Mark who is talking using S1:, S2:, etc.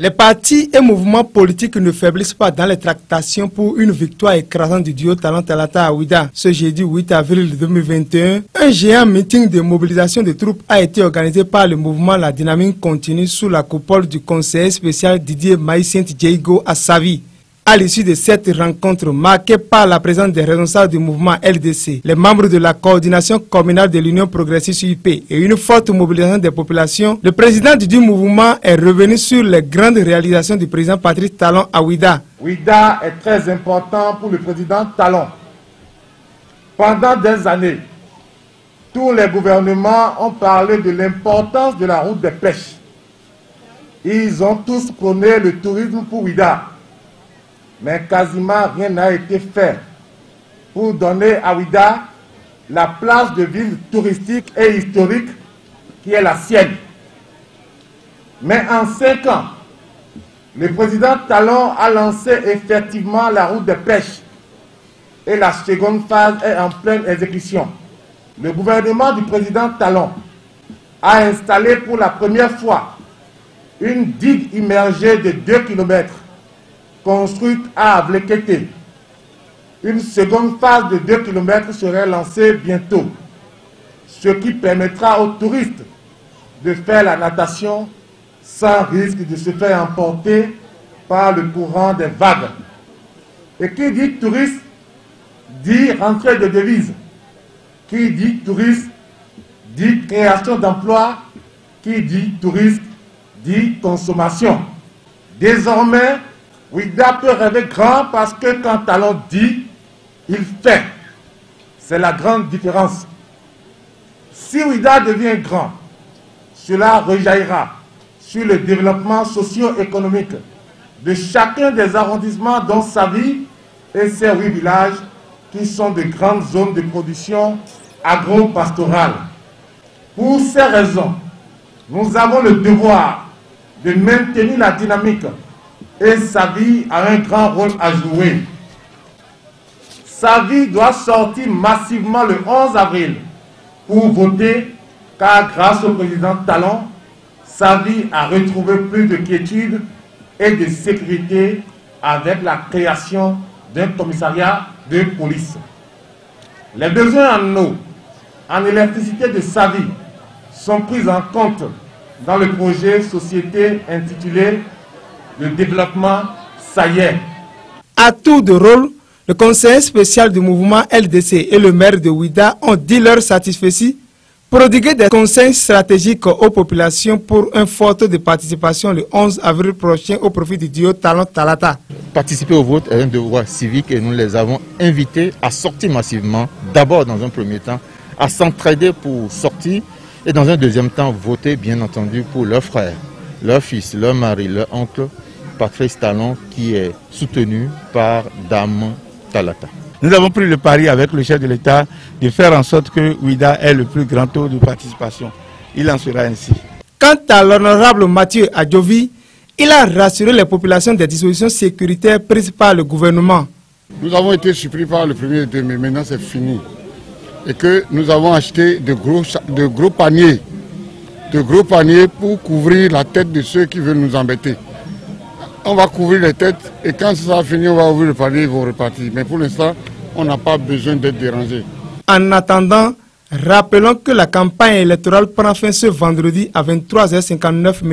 S1: Les partis et mouvements politiques ne faiblissent pas dans les tractations pour une victoire écrasante du duo Talon Talata à Ouida. Ce jeudi 8 avril 2021, un géant meeting de mobilisation de troupes a été organisé par le mouvement La Dynamique Continue sous la coupole du conseiller spécial Didier Maï-Saint-Diego à Savi. À l'issue de cette rencontre marquée par la présence des responsables du mouvement LDC, les membres de la coordination communale de l'Union progressiste UP et une forte mobilisation des populations, le président du mouvement est revenu sur les grandes réalisations du président Patrice Talon à Ouida.
S2: Ouida est très important pour le président Talon. Pendant des années, tous les gouvernements ont parlé de l'importance de la route des pêches. Ils ont tous prôné le tourisme pour Ouida. Mais quasiment rien n'a été fait pour donner à Ouida la place de ville touristique et historique qui est la sienne. Mais en 5 ans, le président Talon a lancé effectivement la route des pêches et la seconde phase est en pleine exécution. Le gouvernement du président Talon a installé pour la première fois une digue immergée de 2 km construite à Avlekete. Une seconde phase de 2 km serait lancée bientôt, ce qui permettra aux touristes de faire la natation sans risque de se faire emporter par le courant des vagues. Et qui dit touriste dit rentrée de devises. Qui dit touriste dit création d'emplois. Qui dit touriste dit consommation. Désormais, Ouida peut rêver grand parce que quand Talon dit, il fait. C'est la grande différence. Si Ouida devient grand, cela rejaillira sur le développement socio-économique de chacun des arrondissements dont Savi et ses 8 villages qui sont de grandes zones de production agro-pastorale. Pour ces raisons, nous avons le devoir de maintenir la dynamique et Savi a un grand rôle à jouer. Savi doit sortir massivement le 11 avril pour voter, car grâce au président Talon, Savi a retrouvé plus de quiétude et de sécurité avec la création d'un commissariat de police. Les besoins en eau, en électricité de Savi sont pris en compte dans le projet société intitulé le développement, ça y est.
S1: À tour de rôle, le conseiller spécial du mouvement LDC et le maire de Ouida ont dit leur satisfaction, prodiguer des conseils stratégiques aux populations pour un fort taux de participation le 11 avril prochain au profit du duo Talon Talata.
S3: Participer au vote est un devoir civique et nous les avons invités à sortir massivement, d'abord dans un premier temps, à s'entraider pour sortir et dans un deuxième temps voter bien entendu pour leurs frères, leurs fils, leurs maris, leurs oncles, Patrice Talon qui est soutenu par Dame Talata.
S4: Nous avons pris le pari avec le chef de l'État de faire en sorte que Ouida ait le plus grand taux de participation. Il en sera ainsi.
S1: Quant à l'honorable Mathieu Adjovi, il a rassuré les populations des dispositions sécuritaires prises par le gouvernement.
S5: Nous avons été surpris par le 1er de mai, maintenant c'est fini. Et que nous avons acheté de gros paniers pour couvrir la tête de ceux qui veulent nous embêter. On va couvrir les têtes et quand ça sera fini, on va ouvrir le panier, ils vont repartir. Mais pour l'instant, on n'a pas besoin d'être dérangé.
S1: En attendant, rappelons que la campagne électorale prend fin ce vendredi à 23h59.